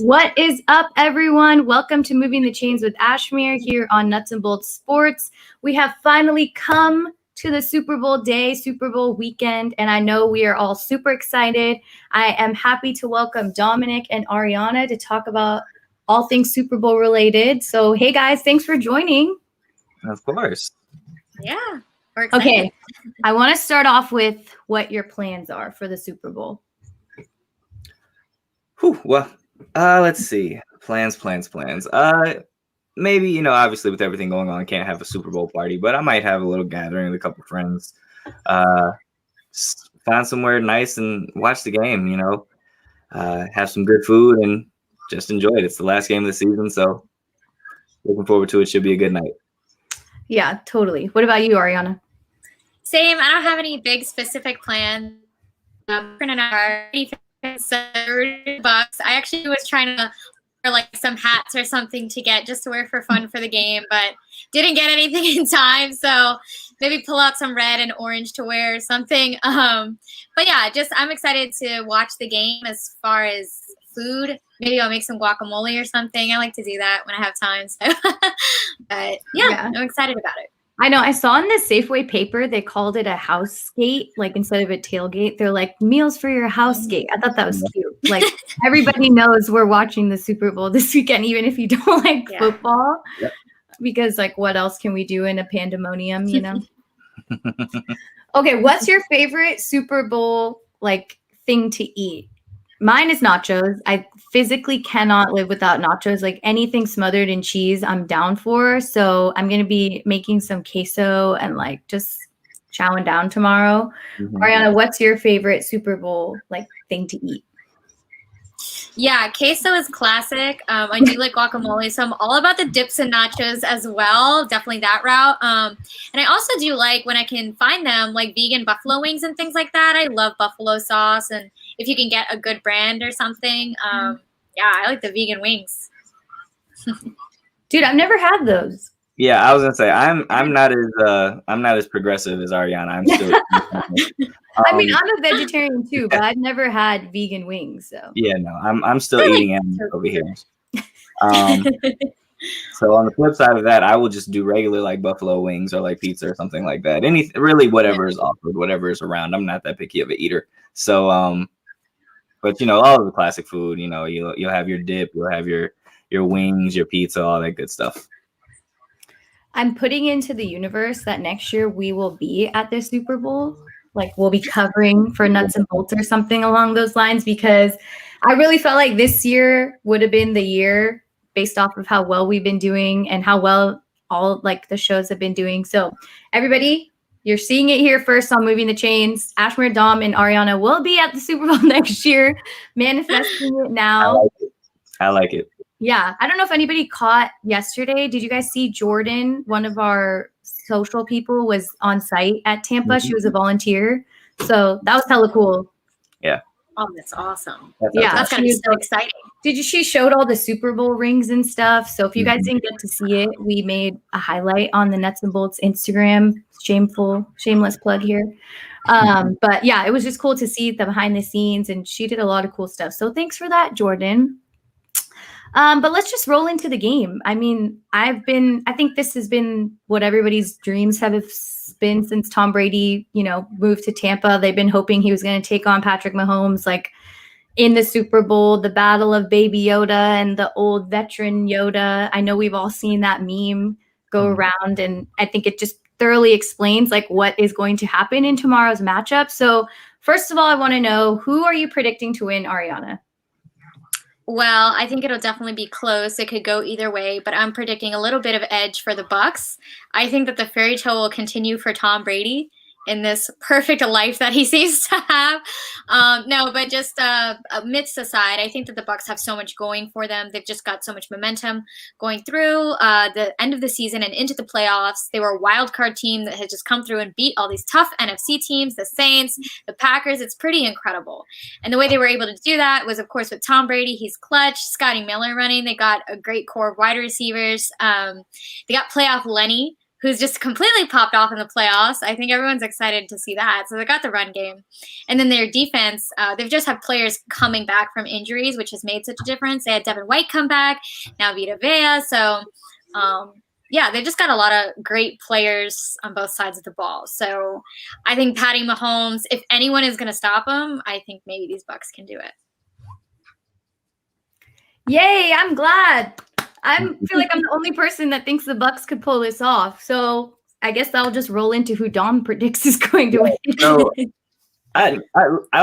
What is up, everyone? Welcome to Moving the Chains with Ashmere here on Nuts and Bolts Sports. We have finally come to the Super Bowl day, Super Bowl weekend, and I know we are all super excited. I am happy to welcome Dominic and Aryanna to talk about all things Super Bowl related. So, hey guys, thanks for joining. Of course. Yeah, we're excited. Okay, I want to start off with what your plans are for the Super Bowl. Well, let's see. Plans. Maybe, obviously with everything going on, I can't have a Super Bowl party, but I might have a little gathering with a couple friends. Find somewhere nice and watch the game, have some good food and just enjoy it. It's the last game of the season, so looking forward to it. Should be a good night. Yeah, totally. What about you, Aryanna? Same. I don't have any big specific plans. $30 bucks. I actually was trying to wear like some hats or something to get just to wear for fun for the game, but didn't get anything in time. So maybe pull out some red and orange to wear or something. But yeah, I'm excited to watch the game. As far as food, maybe I'll make some guacamole or something. I like to do that when I have time. So, but yeah, I'm excited about it. I know. I saw in the Safeway paper, they called it a house gate, like instead of a tailgate. They're like, meals for your house gate. I thought that was cute. Like, everybody knows we're watching the Super Bowl this weekend, even if you don't like football. Yep. Because, like, what else can we do in a pandemonium, Okay, what's your favorite Super Bowl, like, thing to eat? Mine is nachos. I physically cannot live without nachos. Like anything smothered in cheese, I'm down for. So I'm going to be making some queso and like just chowing down tomorrow. Mm-hmm. Aryanna, what's your favorite Super Bowl like thing to eat? Yeah, queso is classic. I do like guacamole, so I'm all about the dips and nachos as well. Definitely that route. And I also do like when I can find them, like vegan buffalo wings and things like that. I love buffalo sauce, and if you can get a good brand or something, yeah, I like the vegan wings. Dude, I've never had those. Yeah, I was gonna say I'm not as progressive as Aryanna. I'm still. I mean, I'm a vegetarian too, but I've never had vegan wings. So yeah, no, I'm still eating animals over here. So on the flip side of that, I will just do regular like buffalo wings or like pizza or something like that. Really whatever is offered, whatever is around. I'm not that picky of an eater. So but all of the classic food. You'll have your dip, you'll have your wings, your pizza, all that good stuff. I'm putting into the universe that next year we will be at the Super Bowl. Like we'll be covering for Nuts and Bolts or something along those lines, because I really felt like this year would have been the year based off of how well we've been doing and how well all like the shows have been doing. So everybody, you're seeing it here first on Moving the Chains. Ashmere, Dom, and Aryanna will be at the Super Bowl next year, manifesting it now. I like it. Yeah. I don't know if anybody caught yesterday. Did you guys see Jordan, one of our social people, was on site at Tampa? Mm-hmm. She was a volunteer. So that was hella cool. Yeah. Oh, that's awesome. That's going to be so exciting. She showed all the Super Bowl rings and stuff. So if you guys didn't get to see it, we made a highlight on the Nuts and Bolts Instagram. Shameless plug here. But yeah, it was just cool to see the behind the scenes, and she did a lot of cool stuff. So thanks for that, Jordan. But let's just roll into the game. I mean, I think this has been what everybody's dreams have been since Tom Brady, moved to Tampa. They've been hoping he was going to take on Patrick Mahomes, like in the Super Bowl, the battle of Baby Yoda and the old veteran Yoda. I know we've all seen that meme go around, and I think it just thoroughly explains like what is going to happen in tomorrow's matchup. So first of all, I want to know, who are you predicting to win, Aryanna? Well, I think it'll definitely be close. It could go either way, but I'm predicting a little bit of edge for the Bucs. I think that the fairy tale will continue for Tom Brady in this perfect life that he seems to have. No, but just myths aside, I think that the Bucs have so much going for them. They've just got so much momentum going through the end of the season and into the playoffs. They were a wild card team that had just come through and beat all these tough NFC teams, the Saints, the Packers. It's pretty incredible. And the way they were able to do that was, of course, with Tom Brady. He's clutch. Scotty Miller running. They got a great core of wide receivers. They got playoff Lenny, who's just completely popped off in the playoffs. I think everyone's excited to see that. So they got the run game. And then their defense, they've just had players coming back from injuries, which has made such a difference. They had Devin White come back, now Vita Vea. So, yeah, they just got a lot of great players on both sides of the ball. So I think Patty Mahomes, if anyone is going to stop him, I think maybe these Bucs can do it. Yay, I'm glad. I feel like I'm the only person that thinks the Bucs could pull this off. So I guess I'll just roll into who Dom predicts is going to win. So I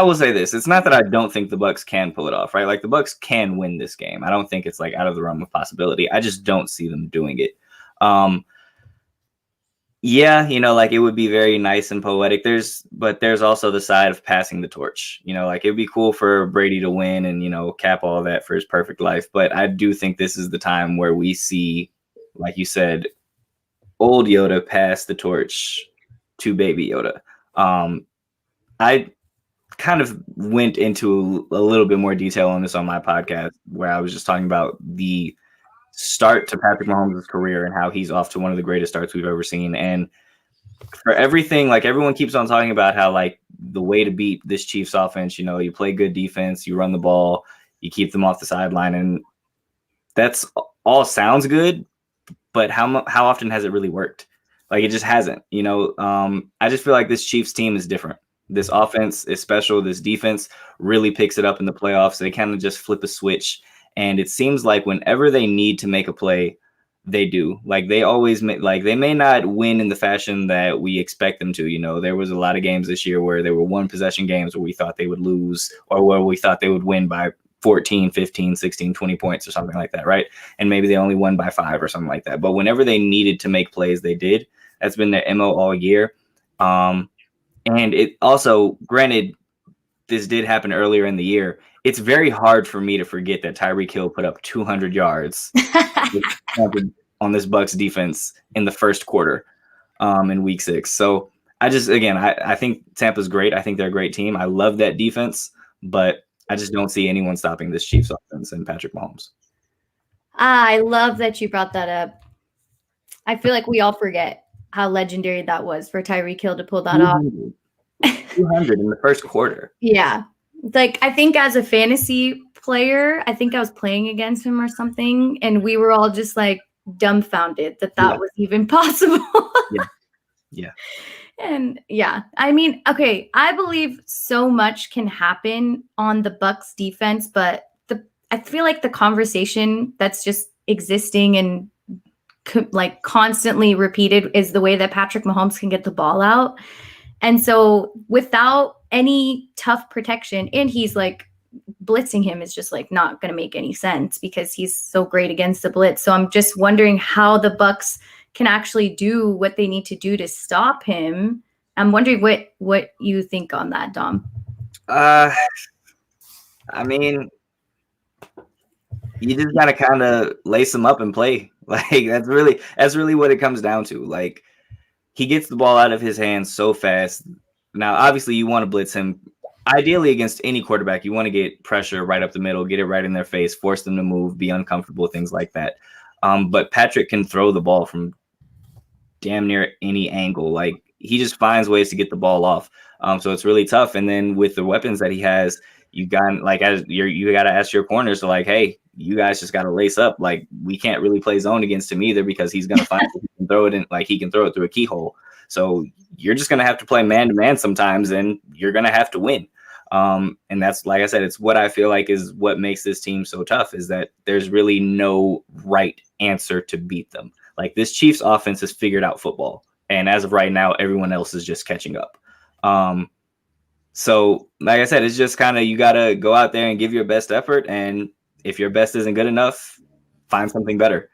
will say this. It's not that I don't think the Bucs can pull it off, right? Like the Bucs can win this game. I don't think it's like out of the realm of possibility. I just don't see them doing it. Yeah, like it would be very nice and poetic. But there's also the side of passing the torch. Like it'd be cool for Brady to win and, cap all that for his perfect life. But I do think this is the time where we see, like you said, old Yoda pass the torch to baby Yoda. I kind of went into a little bit more detail on this on my podcast where I was just talking about the start to Patrick Mahomes' career and how he's off to one of the greatest starts we've ever seen. And for everything, like everyone keeps on talking about how like the way to beat this Chiefs offense, you play good defense, you run the ball, you keep them off the sideline, and that's all sounds good. But how often has it really worked? Like it just hasn't. I just feel like this Chiefs team is different. This offense is special. This defense really picks it up in the playoffs. They kind of just flip a switch. And it seems like whenever they need to make a play, they do. Like they always they may not win in the fashion that we expect them to. There was a lot of games this year where there were one possession games where we thought they would lose or where we thought they would win by 14, 15, 16, 20 points or something like that, right? And maybe they only won by 5 or something like that. But whenever they needed to make plays, they did. That's been their MO all year. And it also, granted, this did happen earlier in the year. It's very hard for me to forget that Tyreek Hill put up 200 yards on this Bucs defense in the first quarter in week 6. So I think Tampa's great. I think they're a great team. I love that defense, but I just don't see anyone stopping this Chiefs offense and Patrick Mahomes. I love that you brought that up. I feel like we all forget how legendary that was for Tyreek Hill to pull that off. 200 in the first quarter. Yeah. Like, I think as a fantasy player, I think I was playing against him or something, and we were all just like dumbfounded that was even possible. Yeah. And yeah, I mean, okay, I believe so much can happen on the Bucs defense, but I feel like the conversation that's just existing and like constantly repeated is the way that Patrick Mahomes can get the ball out. And so without any tough protection, and he's like blitzing him is just like not going to make any sense because he's so great against the blitz. So I'm just wondering how the Bucs can actually do what they need to do to stop him. I'm wondering what you think on that, Dom. I mean, you just got to kind of lace him up and play. Like that's really what it comes down to. Like he gets the ball out of his hands so fast. Now, obviously you want to blitz him. Ideally against any quarterback, you want to get pressure right up the middle, get it right in their face, force them to move, be uncomfortable, things like that. But Patrick can throw the ball from damn near any angle. Like he just finds ways to get the ball off. So it's really tough. And then with the weapons that he has, you got you got to ask your corners to like, hey, you guys just got to lace up. Like we can't really play zone against him either because he's going to find he can throw it in, like he can throw it through a keyhole. So you're just going to have to play man to man sometimes, and you're going to have to win. And that's, like I said, it's what I feel like is what makes this team so tough is that there's really no right answer to beat them. Like this Chiefs offense has figured out football. And as of right now, everyone else is just catching up. So like I said, it's just kind of, you got to go out there and give your best effort. And if your best isn't good enough, find something better.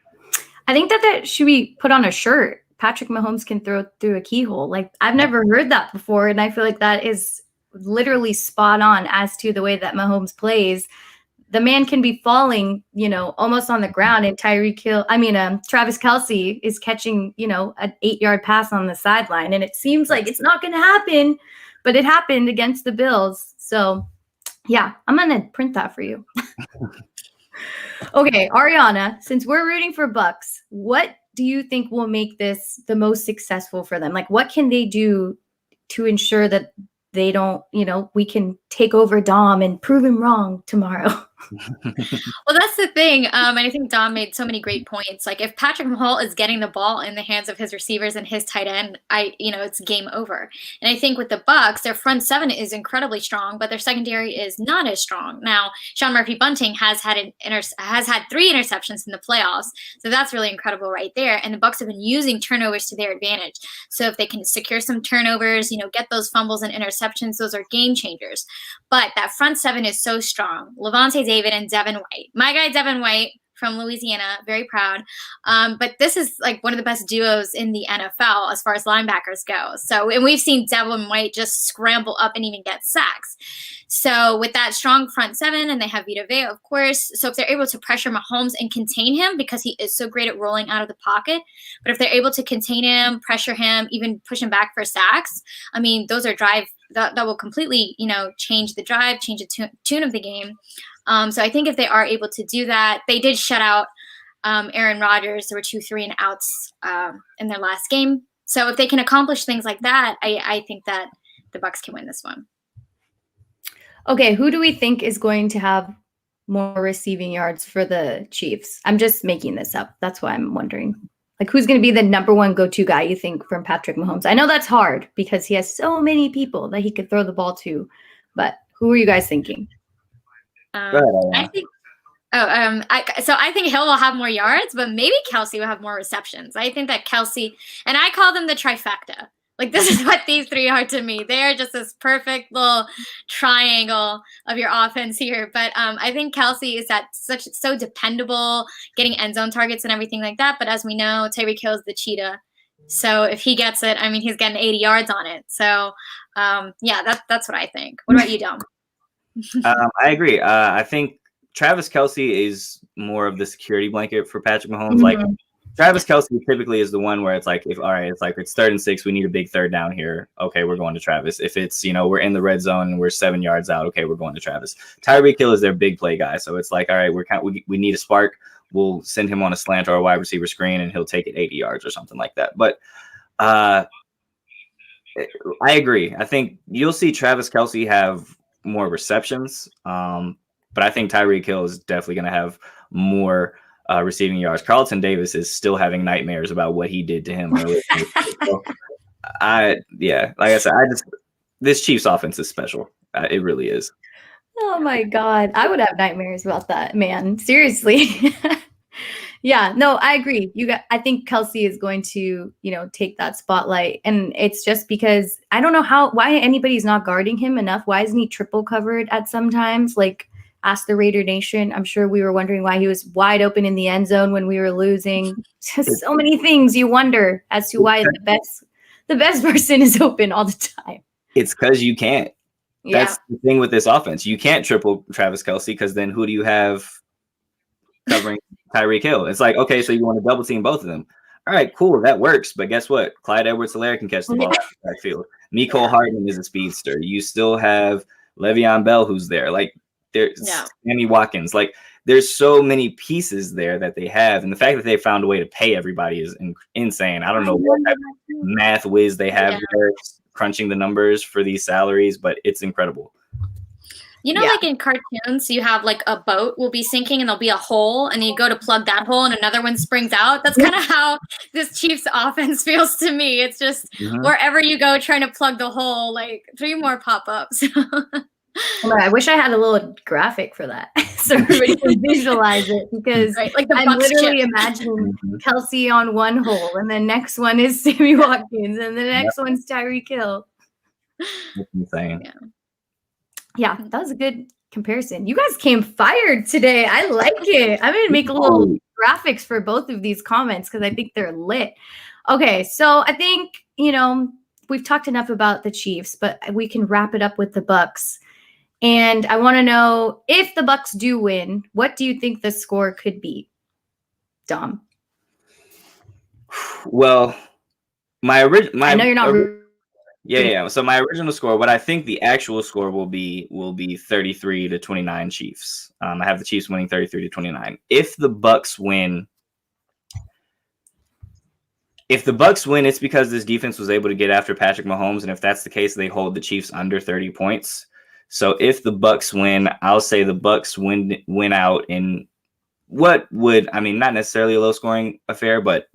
I think that should be put on a shirt. Patrick Mahomes can throw through a keyhole. Like I've never heard that before. And I feel like that is literally spot on as to the way that Mahomes plays. The man can be falling, almost on the ground, and Travis Kelce is catching, an 8-yard pass on the sideline. And it seems like it's not going to happen, but it happened against the Bills. So yeah, I'm going to print that for you. Okay, Aryanna, since we're rooting for Bucs, what do you think will make this the most successful for them? Like, what can they do to ensure that they don't, we can take over Dom and prove him wrong tomorrow? Well, that's the thing. And I think Dom made so many great points. Like, if Patrick Mahomes is getting the ball in the hands of his receivers and his tight end, it's game over. And I think with the Bucs, their front seven is incredibly strong, but their secondary is not as strong. Now, Sean Murphy-Bunting has had 3 interceptions in the playoffs, so that's really incredible right there. And the Bucs have been using turnovers to their advantage. So if they can secure some turnovers, get those fumbles and interceptions, those are game changers. But that front seven is so strong. Levante David and Devin White. My guy Devin White from Louisiana, very proud. But this is like one of the best duos in the NFL as far as linebackers go. So, and we've seen Devin White just scramble up and even get sacks. So with that strong front seven, and they have Vita Vea, of course. So if they're able to pressure Mahomes and contain him, because he is so great at rolling out of the pocket, but if they're able to contain him, pressure him, even push him back for sacks, I mean, those are drive that will completely, change the drive, change the tune of the game. So I think if they are able to do that, they did shut out Aaron Rodgers. There were 2 3-and-outs in their last game. So if they can accomplish things like that, I think that the Bucs can win this one. Okay, who do we think is going to have more receiving yards for the Chiefs? I'm just making this up. That's why I'm wondering. Like, who's going to be the number one go-to guy, you think, from Patrick Mahomes? I know that's hard because he has so many people that he could throw the ball to. But who are you guys thinking? I think I think Hill will have more yards, but maybe Kelsey will have more receptions. I think that Kelsey, and I call them the trifecta. Like, this is what these 3 are to me. They are just this perfect little triangle of your offense here. But I think Kelsey is so dependable, getting end zone targets and everything like that. But as we know, Tyreek Hill is the cheetah. So if he gets it, I mean, he's getting 80 yards on it. So that's what I think. What about you, Dom? I agree. I think Travis Kelce is more of the security blanket for Patrick Mahomes. Like, Travis Kelce typically is the one where it's like, it's 3rd and 6, we need a big 3rd down here. Okay, we're going to Travis. If it's, we're in the red zone and we're 7 yards out, okay, we're going to Travis. Tyreek Hill is their big play guy. So it's like, all right, we need a spark. We'll send him on a slant or a wide receiver screen and he'll take it 80 yards or something like that. But I agree. I think you'll see Travis Kelce have more receptions. But I think Tyreek Hill is definitely going to have more receiving yards. Carlton Davis is still having nightmares about what he did to him earlier. So like I said, this Chiefs offense is special. It really is. Oh my God. I would have nightmares about that, man. Seriously. Yeah, no, I agree. I think Kelsey is going to, take that spotlight. And it's just because I don't know why anybody's not guarding him enough. Why isn't he triple covered at some times? Like, ask the Raider Nation. I'm sure we were wondering why he was wide open in the end zone when we were losing. Just so many things you wonder as to why the best person is open all the time. It's because you can't. Yeah. That's the thing with this offense. You can't triple Travis Kelce because then who do you have covering Tyreek Hill? It's like, okay, so you want to double team both of them. All right, cool, that works. But guess what? Clyde Edwards-Helaire can catch the ball out of the backfield. Mecole Hardman is a speedster. You still have Le'Veon Bell who's there. Like, there's Sammy Watkins. Like, there's so many pieces there that they have. And the fact that they found a way to pay everybody is insane. I don't know what type of math whiz they have there crunching the numbers for these salaries, but it's incredible. Like in cartoons, you have like a boat will be sinking and there'll be a hole and you go to plug that hole and another one springs out. That's kind of how this Chiefs offense feels to me. It's just wherever you go trying to plug the hole, like 3 more pop-ups. I wish I had a little graphic for that so everybody can visualize it, because I'm literally imagining Kelsey on one hole and the next one is Sammy Watkins and the next one's Tyreek Hill. That's insane. Yeah, that was a good comparison. You guys came fired today. I like it. I'm going to make a little graphics for both of these comments because I think they're lit. Okay, so I think, we've talked enough about the Chiefs, but we can wrap it up with the Bucs. And I want to know, if the Bucs do win, what do you think the score could be? Dom? Well, I know you're not. Yeah. So my original score, what I think the actual score will be 33-29 Chiefs. I have the Chiefs winning 33-29. If the Bucs win, if the Bucks win, it's because this defense was able to get after Patrick Mahomes, and if that's the case, they hold the Chiefs under 30 points. So if the Bucks win, I'll say the Bucks win out in what would, I mean, not necessarily a low-scoring affair, but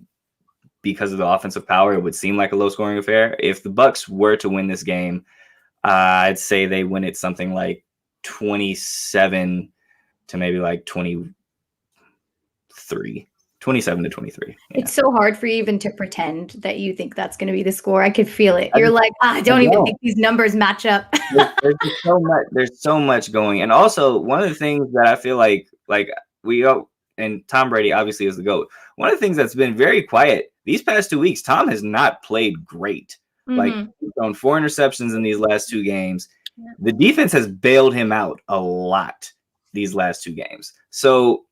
because of the offensive power, it would seem like a low-scoring affair. If the Bucks were to win this game, I'd say they win it something like 27 to maybe like 23. 27 to 23. Yeah. It's so hard for you even to pretend that you think that's going to be the score. I could feel it. You're like, I don't even think these numbers match up. There's so much going. And also, one of the things that I feel like and Tom Brady obviously is the GOAT. One of the things that's been very quiet these past 2 weeks, Tom has not played great. Mm-hmm. Like, he's thrown 4 interceptions in these last 2 games. Yeah. The defense has bailed him out a lot these last 2 games. So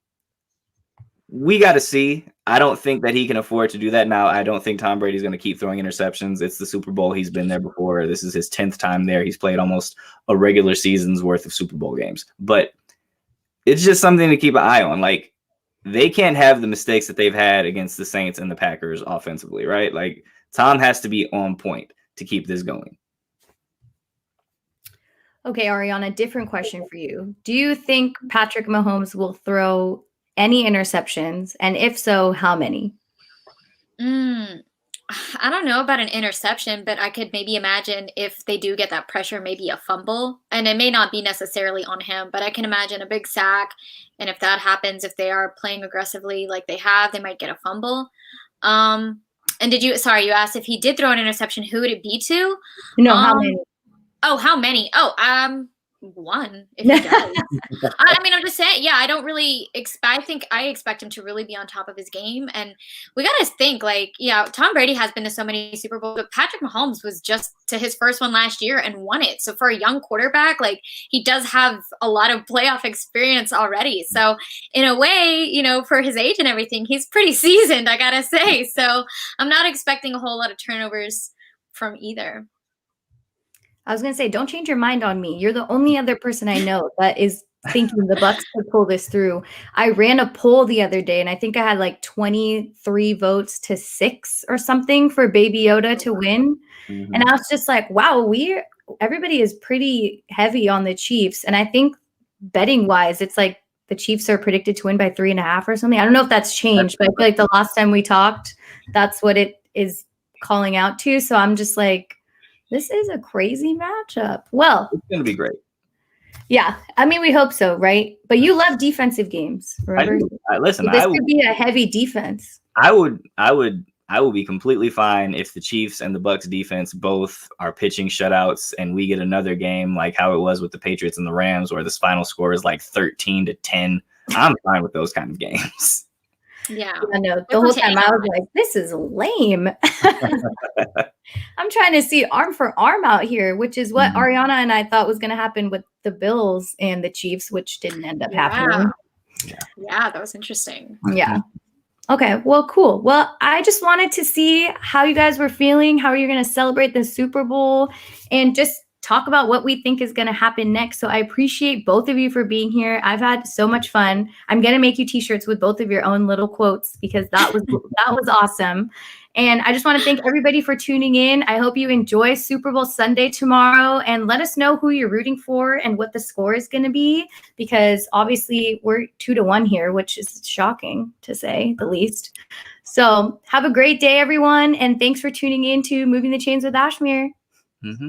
we got to see. I don't think that he can afford to do that now. I don't think Tom Brady's going to keep throwing interceptions. It's the Super Bowl. He's been there before. This is his 10th time there. He's played almost a regular season's worth of Super Bowl games. But it's just something to keep an eye on. Like, they can't have the mistakes that they've had against the Saints and the Packers offensively, right? Like, Tom has to be on point to keep this going. Okay, Aryanna, different question for you. Do you think Patrick Mahomes will throw any interceptions? And if so, how many? I don't know about an interception, but I could maybe imagine if they do get that pressure, maybe a fumble. And it may not be necessarily on him, but I can imagine a big sack. And if that happens, if they are playing aggressively like they have, they might get a fumble. And you asked if he did throw an interception, who would it be to? No, how many? Oh, how many? One, if he does. I mean, I'm just saying, yeah, I don't really I expect him to really be on top of his game. And we got to think, like, yeah, Tom Brady has been to so many Super Bowls, but Patrick Mahomes was just to his first one last year and won it. So for a young quarterback, like, he does have a lot of playoff experience already. So in a way, for his age and everything, he's pretty seasoned, I got to say. So I'm not expecting a whole lot of turnovers from either. I was going to say, don't change your mind on me. You're the only other person I know that is thinking the Bucks could pull this through. I ran a poll the other day, and I think I had like 23 votes to 6 or something for Baby Yoda to win. Mm-hmm. And I was just like, wow, everybody is pretty heavy on the Chiefs. And I think betting wise, it's like the Chiefs are predicted to win by 3.5 or something. I don't know if that's changed, but I feel like the last time we talked, that's what it is calling out to. So I'm just like, this is a crazy matchup. Well, it's going to be great. Yeah. I mean, we hope so, right? But you love defensive games, remember? Listen, this could be a heavy defense. I will be completely fine if the Chiefs and the Bucks defense both are pitching shutouts and we get another game like how it was with the Patriots and the Rams where the final score is like 13-10. I'm fine with those kind of games. Yeah. I know. The whole time I was like, this is lame. I'm trying to see arm for arm out here, which is what Aryanna and I thought was going to happen with the Bills and the Chiefs, which didn't end up happening. Yeah, that was interesting. Yeah. Okay, well, cool. Well, I just wanted to see how you guys were feeling, how you're going to celebrate the Super Bowl, and just talk about what we think is going to happen next. So I appreciate both of you for being here. I've had so much fun. I'm going to make you t-shirts with both of your own little quotes because that was awesome. And I just want to thank everybody for tuning in. I hope you enjoy Super Bowl Sunday tomorrow and let us know who you're rooting for and what the score is going to be, because obviously we're 2-1 here, which is shocking to say the least. So have a great day, everyone. And thanks for tuning in to Moving the Chains with Ashmere. Mm-hmm.